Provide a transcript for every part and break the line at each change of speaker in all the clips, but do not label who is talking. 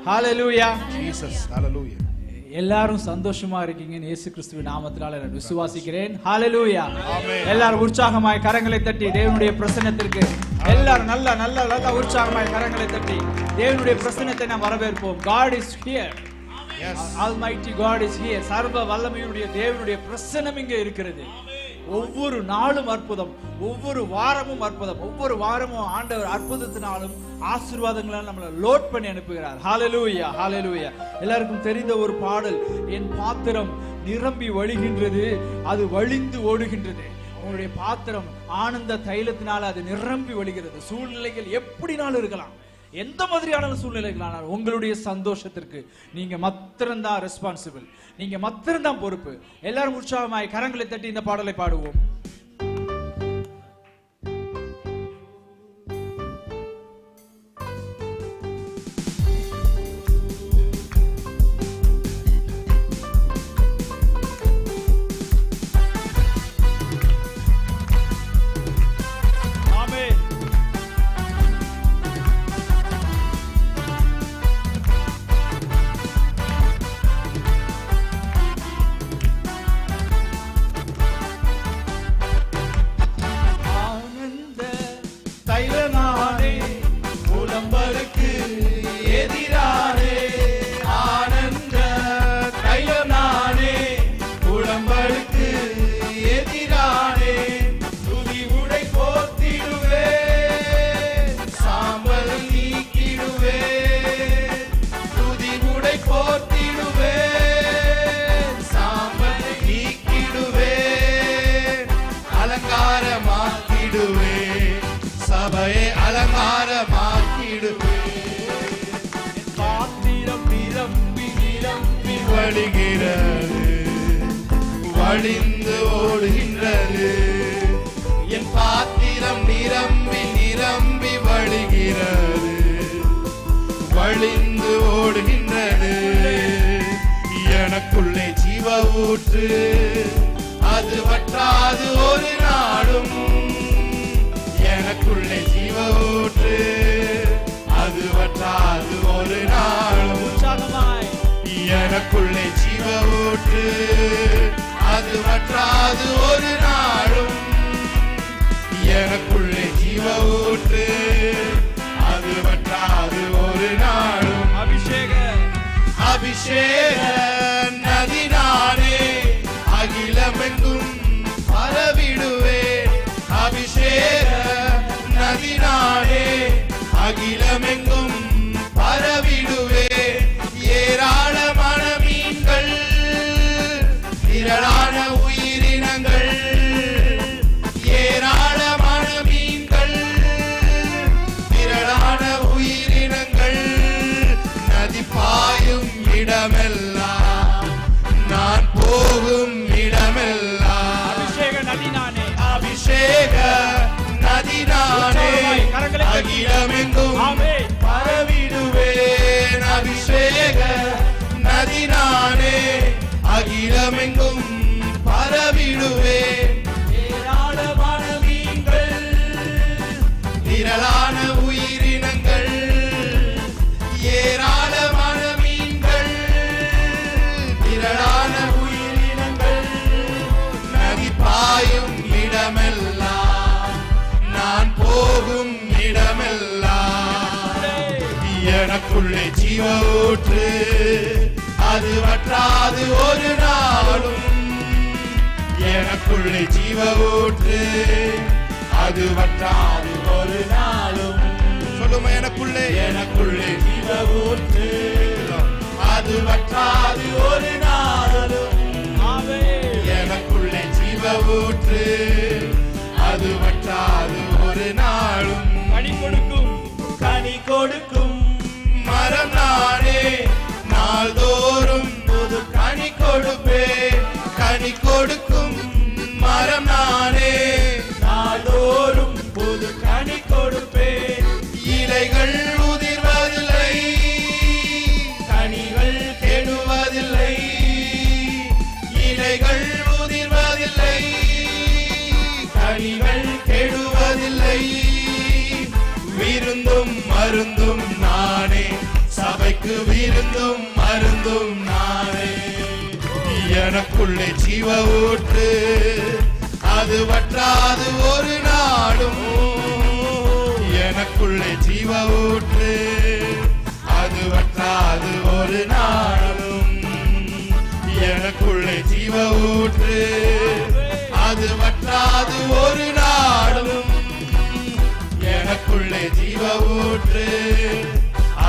ஹalleluya.
Jesus, hallelujah.
எல்லாரும் சந்தோஷமா இருக்கீங்கன்னு இயேசு கிறிஸ்துவின் நாமத்தினால நான் விசுவாசிக்கிறேன். ஹalleluya.
ஆமென்.
எல்லாரும் உற்சாகமாய் கரங்களை தட்டி தேவனுடைய பிரசன்னத்திற்கு எல்லாரும் நல்ல உற்சாகமாய் கரங்களை தட்டி தேவனுடைய பிரசன்னத்தை நாம் வரவேற்போம். God is here.
Yes.
Almighty God is here. சர்வ வல்லமையுடைய தேவனுடைய பிரசன்னம் இங்கே இருக்கிறது. ஒவ்வொரு நாளும் அற்புதம், ஒவ்வொரு வாரமும் அற்புதம், ஒவ்வொரு வாரமும் ஆண்டவர் அற்புதத்தினாலும் ஆசீர்வாதங்களால் நம்மளை லோட் பண்ணி அனுப்புகிறார். ஹalleluya, ஹalleluya. எல்லாருக்கும் தெரிந்த ஒரு பாடல், என் பாத்திரம் நிரம்பி வழிகின்றது, அது வழிந்து ஓடுகின்றது. உங்களுடைய பாத்திரம் ஆனந்த தைலத்தினால அது நிரம்பி வழிகிறது. சூழ்நிலைகள் எப்படினாலும் இருக்கலாம், எந்த மாதிரியான சூழ்நிலைகளானாலும் உங்களுடைய சந்தோஷத்திற்கு நீங்க மாத்திரம்தான் ரெஸ்பான்சிபிள், நீங்க மாத்திரம்தான் பொறுப்பு. எல்லாரும் உற்சாகமாய் கரங்களை தட்டி இந்த பாடலை பாடுவோம்.
சபையை அலங்காரமாக்கிடுவே. பாத்திரம் நிரம்பி நிரம்பி வழிகிறது, வழிந்து ஓடுகின்றது. என் பாத்திரம் நிரம்பி நிரம்பி வழிகிறது, வழிந்து ஓடுகின்றது. எனக்குள்ளே ஜீவ ஊற்று, அது வற்றாது ஒரு நாளும். எனக்குள்ளே ஜீவ ஊற்று, அது வற்றாது ஒரு நாளும். எனக்குள்ளே ஜீவ ஊற்று, அது வற்றாது ஒரு நாளும். எனக்குள்ளே ஜீவ ஊற்று, அது வற்றாது ஒரு நாளும். அபிஷேக நதி நானே, அகிலமெங்கும் பரவிடுவேன். அபிஷேக நதி நானே, அகிலமெங்கும் பரவிடுவேன். ஏராளமான மீன்கள், திரளான உயிரினங்கள். ஏராளமான மீன்கள், திரளான உயிரினங்கள். நதி பாயும் இடமெல்லாம், நான் போகும் இடமெல்லாம். அபிஷேக நதி நானே, அபிஷேக நதி நானே, அகிலமெங்கும் பரவிடுவேன். அபிஷேக நதி நானே, அகிலமெங்கும் பரவிடுவேன். ஏராளமான மீன்கள், திரளான உயிரினங்கள். ஏராளமான மீன்கள், திரளான உயிரினங்கள். நதி பாயும் இடமெல்லாம், நான் போகும் இடமெல்லாம். எனக்குள்ளே ஜீவ ஊற்று, அது வற்றாது ஒரு நாளும். எனக்குள்ளே ஜீவ ஊற்று, அது வற்றாது ஒரு நாளும். சொல்லுமா, எனக்குள்ளே எனக்குள்ளே ஜீவ ஊற்று, அது வற்றாது ஒரு நாளும். எனக்குள்ளே ஜீவ ஊற்று, அது வற்றாது ஒரு நாளும். கனி கொடுக்கும், கனி கொடுக்கும் மரம் நானே, நாள்தோறும் புது கனி கொடுப்பேன். கனி கொடுக்கும் மரம் நானே, நாள்தோறும் புது கனி கொடுப்பேன். இலைகள் உதிர்வதில்லை, கனிகள் கெடுவதில்லை. இலைகள் உதிர்வதில்லை, கனிகள் கெடுவதில்லை. விருந்தும் மருந்தும் நானே, சபை சபைக்கு விருந்தும் மருந்தும் நானே. எனக்குள்ளே ஜீவ ஊற்று, அது வற்றாது ஒரு நாளும். எனக்குள்ளே ஜீவ ஊற்று, அது வற்றாது ஒரு நாளும். எனக்குள்ளே ஜீவ ஊற்று, அது வற்றாது ஒரு நாளும். எனக்குள்ளே ஜீவ ஊற்று,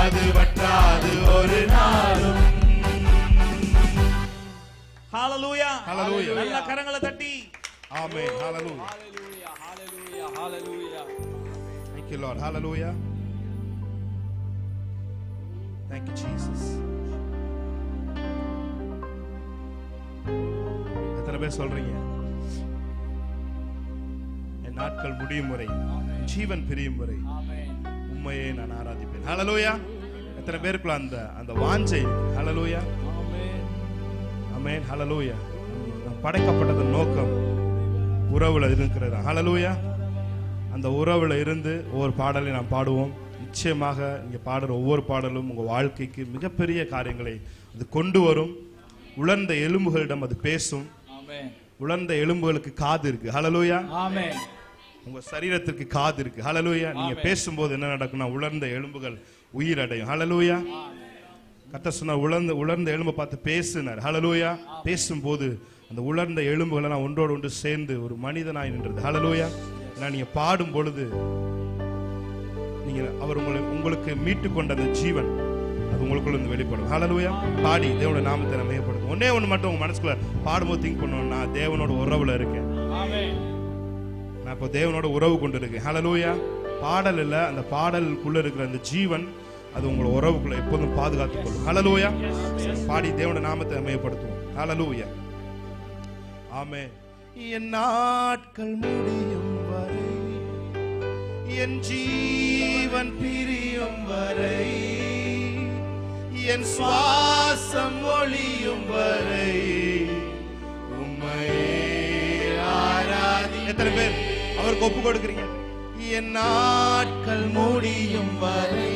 அது வற்றாது ஒரு நாளும்.
ஹalleluya
Hallelujah.
நல்ல கரங்களை தட்டி
ஆமென். ஹalleluya.
Hallelujah, hallelujah, hallelujah.
Thank you Lord. Hallelujah. Thank you Jesus. எத்தனை பேர் சொல்றீங்க என் நாட்கள் முடியும் வரை, ஜீவன் பிரியும் வரை
Amen.
உம்மையே நான் ஆராதிப்பேன். ஹalleluya. எத்தனை பேருக்குள்ள அந்த வாஞ்சை? ஹalleluya.
Amen.
ஆமென். ஹalleluya. நாம் படைக்கப்பட்டதன் நோக்கம் உறவுல இருக்கிறது. ஹalleluya. அந்த உறவுல இருந்து ஒவ்வொரு பாடலை நாம் பாடுவோம். நிச்சயமாக இங்க பாடுற ஒவ்வொரு பாடலும் உங்க வாழ்க்கைக்கு மிகப்பெரிய காரியங்களை அது கொண்டு வரும். உலர்ந்த எலும்புகளிடம் அது பேசும்.
Amen.
உலர்ந்த எலும்புகளுக்கு காது இருக்கு. ஹalleluya.
Amen.
உங்க சரீரத்திற்கு காது இருக்கு. ஹalleluya. நீங்க பேசும்போது என்ன நடக்கும்னா உலர்ந்த எலும்புகள் உயிர் அடையும். ஹalleluya. கர்த்தர் சொன்னார், உலர்ந்த எலும்பை பார்த்து பேசினார். ஹalleluya. பேசும்போது அந்த உலர்ந்த எலும்புகள் எல்லாம் ஒன்றோடு ஒன்று சேர்ந்து ஒரு மனிதனாய் நின்றது. ஹalleluya. ஏன்னா நீங்க பாடும் பொழுது நீங்க அவர் உங்களுக்கு மீட்டு கொண்ட அந்த ஜீவன் அது உங்களுக்குள்ள இருந்து வெளிப்படும். ஹalleluya. பாடி தேவனுடைய நாமத்தை நம்ம மேம்படுத்தும். ஒண்ணே ஒன்று மட்டும் உங்க மனசுக்குள்ள பாடும்போது திங்க் பண்ணணும், நான் தேவனோட உறவுல இருக்கேன்.
Amen.
நான் இப்போ தேவனோட உறவு கொண்டு இருக்கேன். ஹalleluya. பாடல் இல்ல, அந்த பாடலுக்குள்ள இருக்கிற அந்த ஜீவன் அது உங்களோட உறவுக்குள்ள எப்போதும் பாதுகாத்துக் கொள்ளும். ஹalleluya. பாடி தேவனுடைய நாமத்தை மேம்படுத்துவோம். ஹalleluya. ஆமென். என் நாட்கள் முடியும் வரை, என் ஜீவன் பிரியும் வரை, என் சுவாசம் ஒளியும் வரை உம்மையே ஆராதி. எத்தனை பேர் அவருக்கு ஒப்பு கொடுக்கிறீங்க? என் நாட்கள் முடியும் வரை,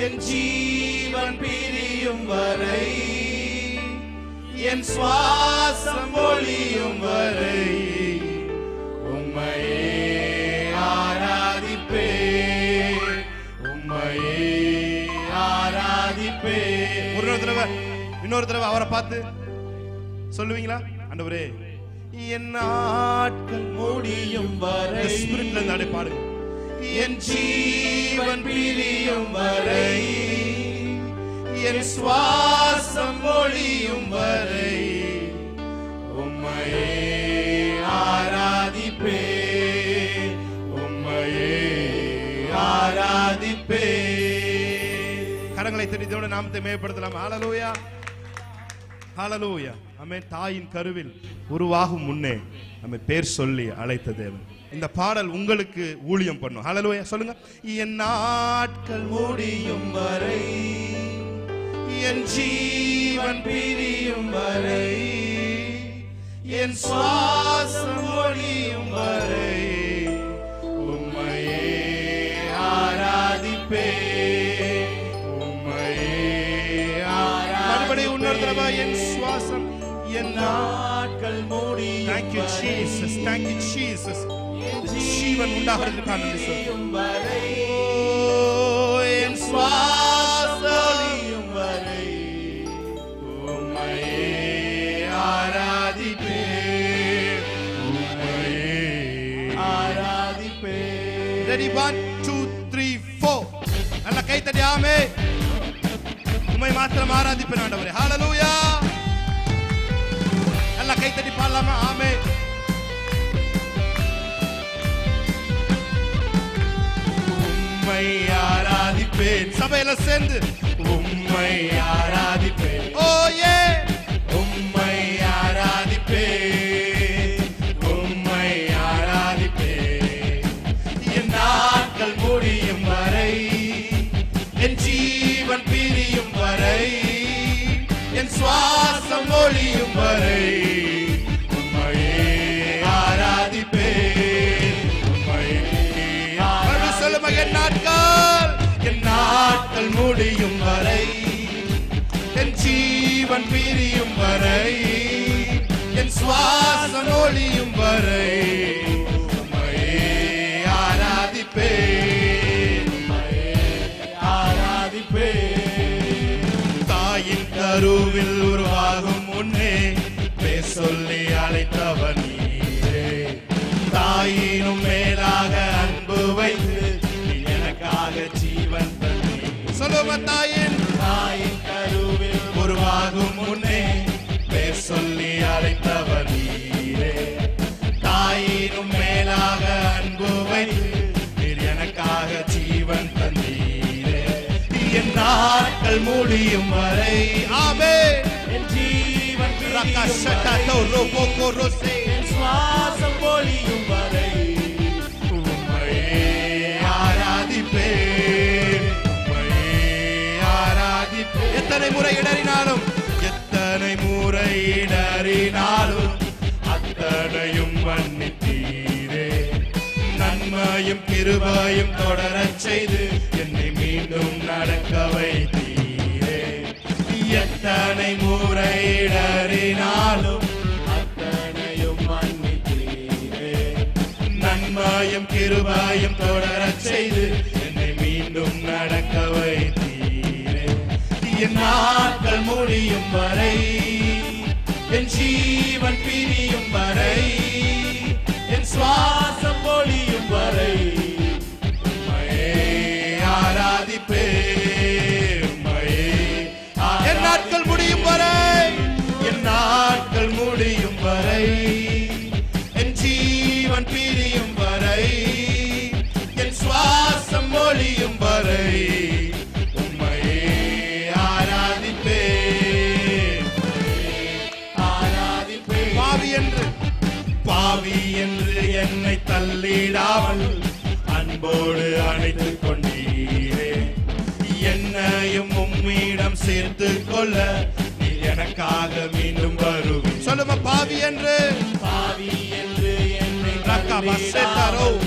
என் ஜீவன் பிரியும் வரை, என் சுவாசம் ஒளியும் வரை உம்மையே ஆராதிப்பே, உம்மையே ஆராதிப்பே. இன்னொரு தடவை அவரை பார்த்து சொல்லுவீங்களா? ஆண்டவரே என் நாட்கள் முடியும் வரை, ஸ்பிரிட்ல இருந்து அப்படியே பாடுங்க. என் ஜீவன் பிரியும் வரை, என் சுவாசம் ஒளியும் வரை உம்மையே ஆராதிப்பே, உம்மையே ஆராதிப்பே. கரங்களை தட்டி தேவனுடைய நாமத்தை மேம்படுத்தலாம். ஹalleluya. ஹalleluya. ஆமென். தாயின் கருவில் உருவாகும் முன்னே நம்ம பேர் சொல்லி அழைத்த தேவன் இந்த பாடல் உங்களுக்கு ஊழியம் பண்ணும். ஹalleluya. சொல்லுங்க. என் நாட்கள் முடியும் வரை, என் ஜீவன் பிரியும் வரை, என் சுவாசம் ஒளியும் வரை உம்மையே ஆராதிப்பே, உம்மையே ஆராதிப்பே. மறுபடியும் இன்னொரு தடவை என் சுவாசம், என் நாட்கள் முடியும். Thank you Jesus. Thank you Jesus. ஜீவன் உண்டாகிறதுக்கான நன்றி சொல்லுங்க. என் சுவாசம் ஒளியும் வரை உம்மையே ஆராதிப்பே, உம்மையே ஆராதிப்பே. Ready 1 2 3 4. நல்ல கை தட்டி ஆமென். உம்மை மாத்திரம் ஆராதிப்பேன் ஆண்டவரே. ஹalleluya. நல்ல கை தட்டி பாடலாமா? ஆமென். உம்மை ஆராதிப்பேன். சபையில சேர்ந்து உம்மை ஆராதிப்பேன். ஓ ஏ உம்மை ஆராதிப்பேன், உம்மை ஆராதிப்பேன். என் நாட்கள் முடியும் வரை, என் ஜீவன் பிரியும் வரை, என் சுவாசம் ஒளியும் வரை உம்மையே ஆராதிப்பேன், உம்மையே ஆராதிப்பேன். சொல்லுமா? என் நாட்கள் முடியும் வரை, என் ஜீவன் பிரியும் வரை, என் சுவாசம் ஒளியும் வரை உம்மையே ஆராதிப்பேன், ஆராதிப்பேன். தாயின் கருவில் உருவாகும் முன்னே பேர் சொல்லி அழைத்தவர் நீரே. தாயினும் மேலாக அன்பு வைத்து நீ எனக்காக ஜீவன் தந்தீர். சொல்லுவ தாயின் கருவில் உருவாகும் முன்னே பேர் சொல்லி அழைத்தவர் நீரே. தாயினும் மேலாக அன்பு வைத்து நீர் எனக்காக ஜீவன் தந்தீரே. என் நாட்கள் முடியும் வரை, ஆமென், என் ஜீவன் சுவாசம் பொழியும் வரை உம்மையே ஆராதிப்பேன், உம்மையே ஆராதிப்பேன். எத்தனை முறை இடறினாலும், எத்தனை முறை இடறினாலும் அத்தனையும் மன்னித்தீரே. நன்மையும் கிருபையும் தொடரச் செய்து என்னை மீண்டும் நடக்க வைத்தீரே. எத்தனை முறை இடறினாலும் அத்தனையும் மன்னித்தீரே. நன்மையும் கிருபையும் தொடரச் செய்து என்னை மீண்டும் நடக்க வைத்தீரே. என் நாட்கள் முடியும் வரை, என் ஜீவன் பிரியும் வரை, என் சுவாசம் பொழியும் வரை உம்மையே ஆராதிப்பேன், உம்மையே. என் நாட்கள் முடியும் வரை, என் நாட்கள் முடியும் வரை, என் ஜீவன் பிரியும் வரை, என் சுவாசம் ஒளியும் வரை உம்மையே ஆராதிப்பேன், ஆராதிப்பேன். பாவி என்று என்னை தள்ளிடாமல் அன்போடு அணைத்துக் கொண்டீரே. என்னையும் உம்மிடம் சேர்த்து கொள்ள நீ எனக்காக மீண்டும் வருவீர். சொல்லுமா, பாவி என்று என்னை தள்ளிடாமல்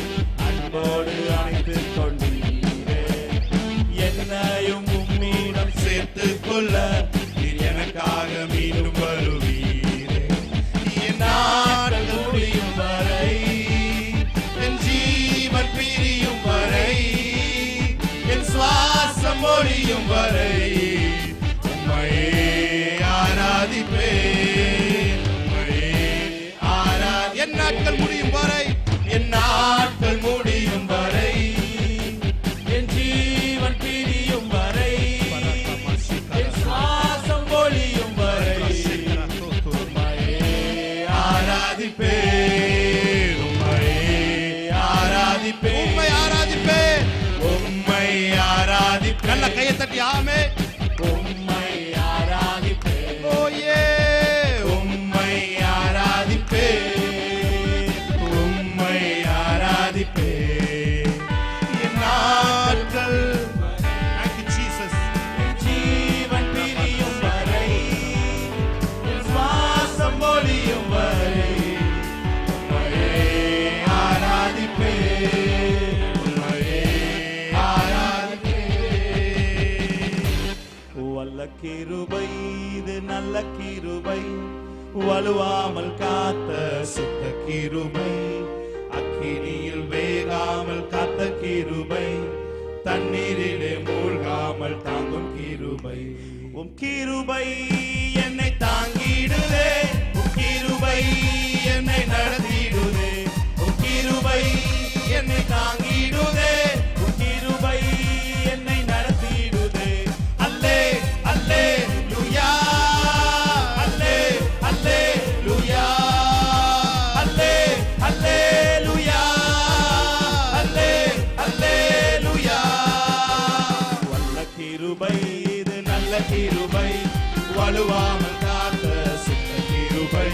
அன்போடு அணைத்துக் கொண்டீரே. என்னையும் உம்மிடம் சேர்த்து கொள்ள நீ எனக்காக மீண்டும் வருவீரே. என் நாட்கள் முடியும் வரை, என் ஜீவன் பிரியும் வரை, என் சுவாசம் ஒழியும் வரை உம்மையே ஆராதிப்பேன், உம்மையே ஆராதி. என் நாட்கள் முடியும் வரை, என் நாட்கள் முடியும் வரை, என் ஜீவன் பிரியும் வரை, என் சுவாசம் ஒழியும் வரை உம்மையே ஆராதிப்பேன், உம்மையே ஆராதிப்பேன், உம்மை ஆராதிப்பேன், உம்மை ஆராதிப்பேன். நல்ல கையை தட்டி ஆமே. உம்மை ஆராதிப்பேன், ஓயே, உம்மை ஆராதிப்பேன், உம்மை ஆராதிப்பேன். என் நாட்கள், thank you Jesus, என் ஜீவன் பிரியும் வரை, என் சுவாசம் ஒழியும் வரை உம்மையே ஆராதிப்பேன், உம்மையே ஆராதிப்பேன். வல்ல கிருபை, இது நல்ல கிருபை, வலுவாமல் காத்த சுத்த கிருபை, அக்கினியில் வேகாமல் காத்த கிருபை, தண்ணீரிலே மூழ்காமல் தாங்கும் கிருபை. உம் கிருபை என்னை தாங்கிடுதே, உம் கிருபை என்னை நடத்திடுதே, உம் கிருபை என்னை தாங்கிடுதே, உம் கிருபை என்னை நடத்திடுதே. அல்லே அல்லே லூயா, அல்லே அல்லே லூயா, அல்லே அல்லே லூயா, அல்லே அல்லே லூயா. வல்ல கிருபை, இது நல்ல கிருபை, வலுவாமல் காத்த சுத்த கிருபை,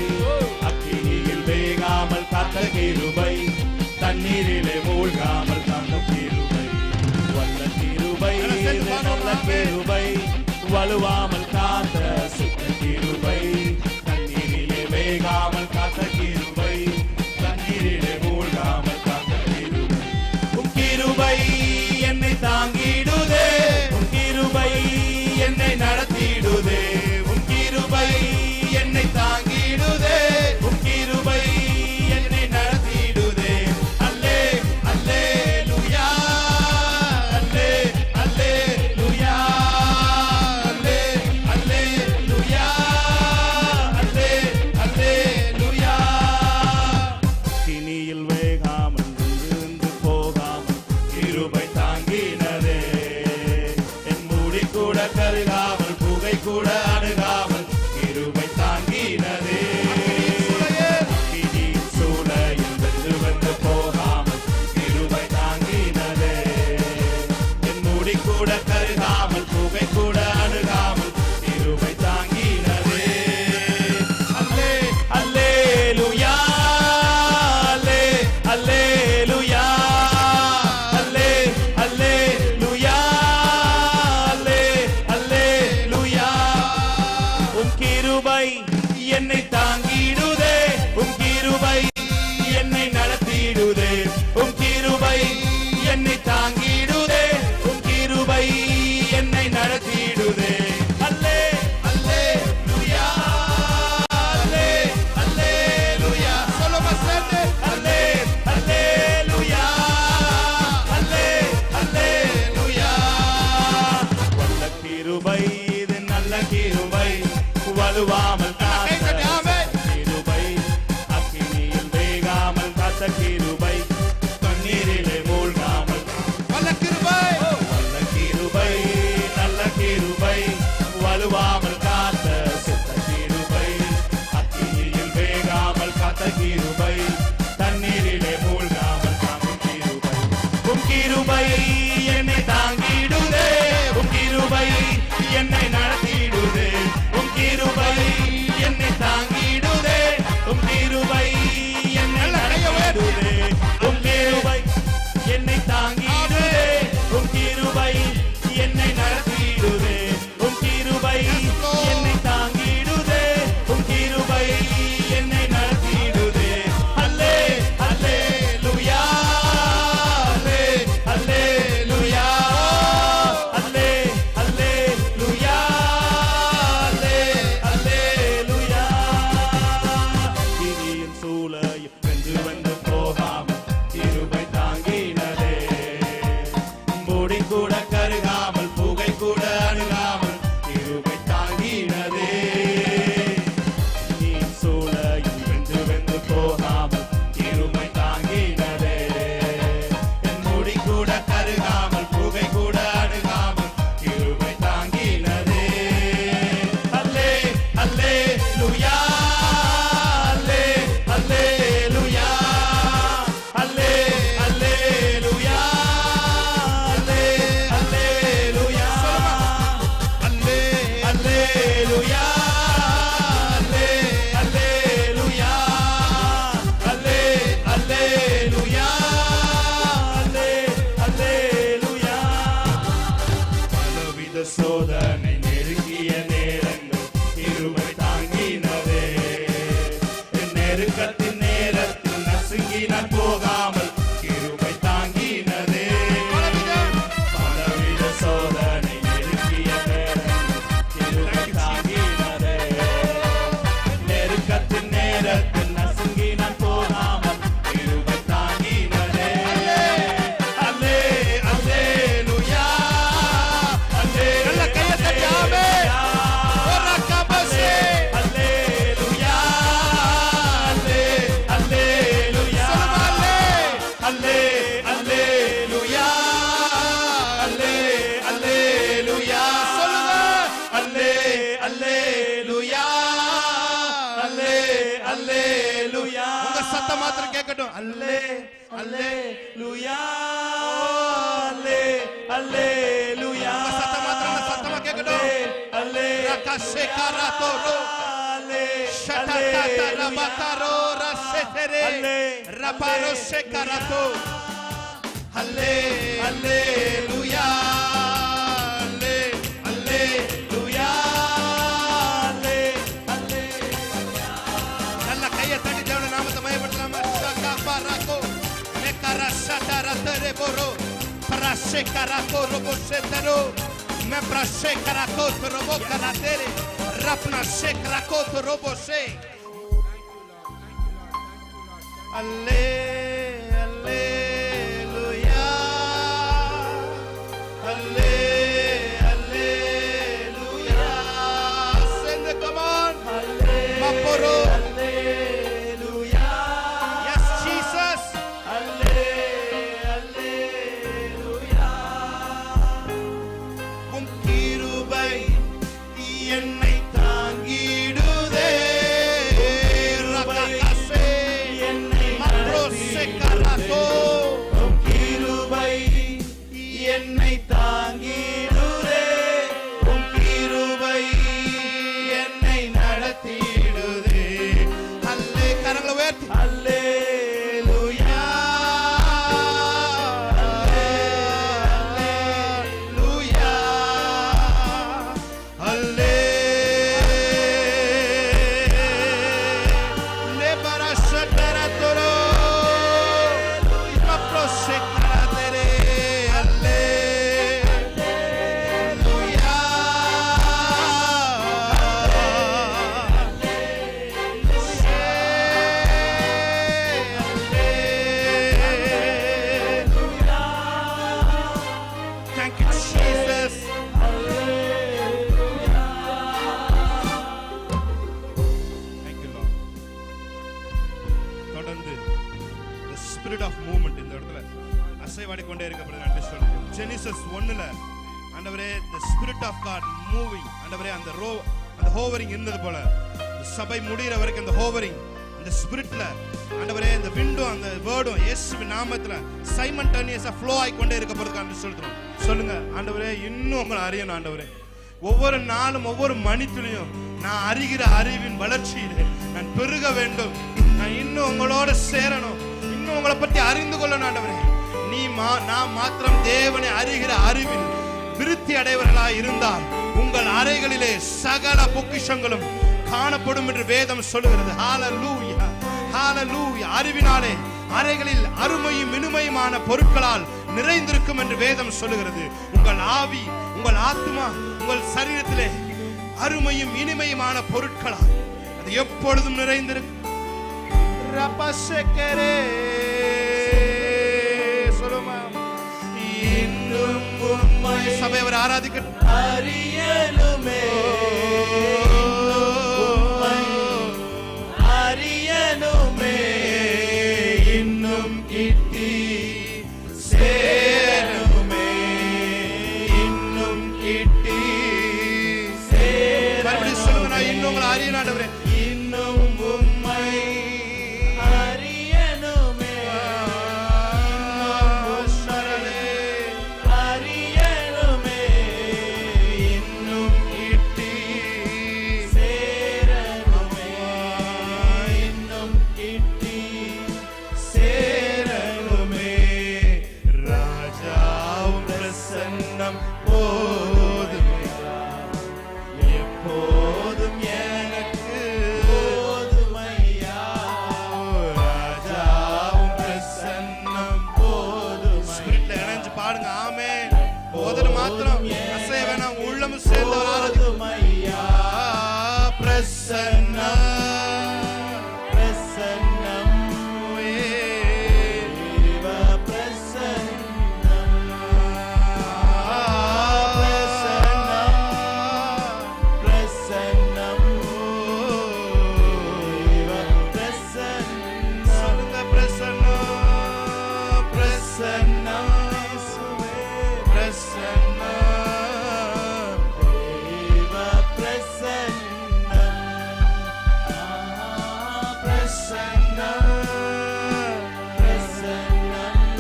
அக்கினியில் வேகாமல் காத்த கிருபை, தண்ணீரிலே மூழ்காமல் காத்த கிருபை. வல்ல கிருபை, இது நல்ல கிருபை, வலுவாமல் காத்த சுத்த கிருபை, தண்ணீரிலே வேகாமல் காத்த கிருபை, தண்ணீரிலே மூழ்காமல் காத்த கிருபை. உம் கிருபை என்னை தாங்கிடுதே, உம் கிருபை
சுத்த கிருபை தண்ணீரிலே மூழ்காமல்
வல்ல கிருபை
வல்ல கிருபை நல்ல கிருபை வலுவாமல் காத்த சுத்த கிருபை அக்கினியில் வேகாமல் காத்த கிருபை தண்ணீரிலே மூழ்காமல் காக்கும் கிருபை உம் கிருபை என்னை தாங்கிடுதே உம் கிருபை என்னை நடத்திடுதே உம் கிருபை என்னை தாங்கிடுதே உம் கிருபை என்னை நடத்திடுதே உம் கிருபை என்னை தாங்கிடுதே உம் கிருபை என்னை நடத்திடுதே உம் கிருபை என்னை தாங்கிடுதே உம் கிருபை என்னை நடத்திடுதே அல்லே அல்லேலூயா அல்லே அல்லேலூயா அல்லே அல்லேலூயா அல்லே அல்லேலூயா கிரியின் சூளையும் வென்று வந்து போகாமல் கிருபை தாங்கினதே மூடி கூட கருகாமல் புகை கூட அணுகாமல் கிருபை தாங்கினதே நீ சூளையும் வென்று வென்று போகாமல் கிருபை தாங்கினதே என் மூடி கூட கருகாமல் புகை கூட அணுகாமல் கிருபை தாங்கினதே அல்லே அல்லேலூயா அல்லே அல்லேலூயா அல்லே அல்லேலூயா அல்லே அல்லேலூயா அல்லே அல்லேலூயா அல்லே அல்லேலூயா அல்லே அல்லேலூயா அல்லே அல்லேலூயா பலவித சோதனை நெருங்கிய நேரங்கள் கிருபை தாங்கினதே என் நெருக்கத்தின் நேரத்தில் நசுங்கின போகாமல் கிருபை தாங்கினதே பலவித சோதனை நெருங்கிய நேரங்கள் கிருபை தாங்கினதே நெருக்கத்தின் நேரத்தில் நசுங்கின போகாமல் கிருபை தாங்கினதே அல்லே அல்லேலூயா அல்லே
நல்ல கையை தட்டி ஆமென். ஒரு கபசே.
அல்லேலூயா அல்லே அல்லேலூயா அல்லே அல்லேலூயா அல்லே அல்லேலூயா
சொல்லுங்க.
அல்லே அல்லேலூயா அல்லே அல்லேலூயா
உங்க சத்தம் மாத்திரம் கேட்கட்டும்.
அல்லே அல்லேலூயா அல்லே அல்லேலூயா
உங்க சத்தம் மாத்திரம் சத்தமா கேட்கட்டும்.
அல்லே
ரகசே கராதோரோ
அல்லே
ஷட்டடா ரபகாரோ ரசெதரே
அல்லே
ரபாரோ ஷெகராதோ
அல்லே அல்லேலூயா அல்லே அல்லேலூயா அல்லே அல்லேலூயா
நல்ல கையை தட்டி தேவனுடைய நாமத்தை மகிமைப்படுத்தலாமா? ஷகபாராகோ மெகரஷடரதரே போரோ பிரஷேகராகோ ரோபோஷெதரோ மே பிரஷேகராகோ robot கராதரே ரப்னா ஷேகராகோ ரோபோஷே Alle hallelujah Alle hallelujah sing it, come on Maporo
hallelujah
yes Jesus
அல்லே அல்லேலூயா
உம் கிருபை என்னை தாங்கிடுதே ரகசே
என்னை
மப்ரோசே கராதோ
உம் கிருபை என்னை தாங்கிடுதே
உம் கிருபை என்னை நடத்திடுதே அல்லே கரங்களை உயர்த்தி
அல்லேலூயா
அல்லேலூயா அல்லே லெபரஷடரதரோ ஸ்பிரிட் ஆஃப் மூவ்மெண்ட் இந்த இடத்துல அசைவாடி கொண்டே இருக்கப்படுது நன்றி சொல்லுங்க. ஜெனிசஸ் 1ல ஆண்டவரே the spirit of God moving, ஆண்டவரே அந்த ஹோவரிங் இருந்தது போல சபை முடிகிற வரைக்கும் அந்த ஹோவரிங் அந்த ஸ்பிரிட்ல ஆண்டவரே இந்த விண்டோ அந்த வேர்டும் இயேசுவின் நாமத்துல சைமல்டேனியஸா ஃப்ளோ ஆகி கொண்டே இருக்கப்படுதுன்னு சொல்றோம். சொல்லுங்க ஆண்டவரே இன்னும் உங்களை அறியணும் ஆண்டவரே. ஒவ்வொரு நாளும் ஒவ்வொரு மணித்துளியும் நான் அறிகிற அறிவின் வளர்ச்சியிலே நான் பெருக வேண்டும். நான் இன்னும் உங்களோட சேரணும், இன்னும் உங்களை பத்தி அறிந்து கொள்ளணும் ஆண்டவரே. நான் மாத்திரம் தேவனை அறிகிற அறிவில் விருத்தி அடைவர்களாய் இருந்தால் உங்கள் அறைகளிலே சகல பொக்கிஷங்களும் காணப்படும் என்று வேதம் சொல்லுகிறது. ஹalleluya ஹalleluya. அறிவினாலே அறைகளில் அருமையும் இனிமையுமான பொருட்களால் நிறைந்திருக்கும் என்று வேதம் சொல்லுகிறது. உங்கள் ஆவி, உங்கள் ஆத்மா, உங்கள் சரீரத்திலே அருமையும் இனிமையுமான பொருட்களால் அது எப்பொழுதும் நிறைந்திருக்கும். ரபசக்கரே சொல்லுமா
இன்னும் உம்மை
சபையவர் ஆராதிக்க
அறியணுமே, அறியணுமே, இன்னும் கிட்டி சேரணுமே, இன்னும் கிட்டி
மறுபடியும் சொல்லுங்க. நான் இன்னும் உங்களை அறியணும் ஆண்டவரே.
இன்னும் உம்மை அறியணுமே, அறியணுமே, இன்னும் கிட்டி சேரணுமே, இன்னும் கிட்டி சேரணுமே. ராஜாவும் பிரசன்னம் போதுமே, எப்போதும் எனக்கு போதுமையா. ராஜாவும் பிரசன்னம் போதும்.
ஸ்பிரிட்ல இணைஞ்சு பாடுங்க. ஆமென். போதன மாத்திரம் அசைய வேணாம், உள்ளமும் சேர்ந்து ஆராதிக்கும்.
போதுமையா. பிரசன்னம் பிரசன்னம் தேவ பிரசன்னம் பிரசன்னம் பிரசன்னம் தேவ பிரசன்னம்.
சொல்லுங்க பிரசன்னம்
பிரசன்னம்
பிரசன்னம்
தேவ பிரசன்னம் பிரசன்னம் பிரசன்னம்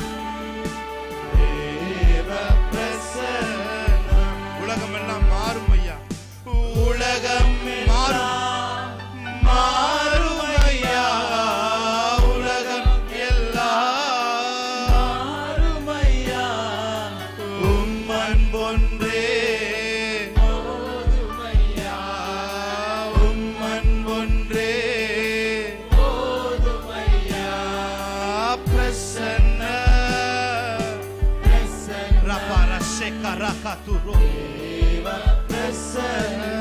தேவ பிரசன்னம்.
உலகம் எல்லாம் மாறும் ஐயா.
உலகம்
மாறும்.
மாறும் ஐயா, உலகம் எல்லாம் மாறும் ஐயா. உம்மன் ஒன்றே போதும் ஐயா, உம்மன் ஒன்றே போதும் ஐயா. பிரசன்ன பிரசன்ன
ரபா ரஷேகா ரகா துரோ
தேவ பிரசன்ன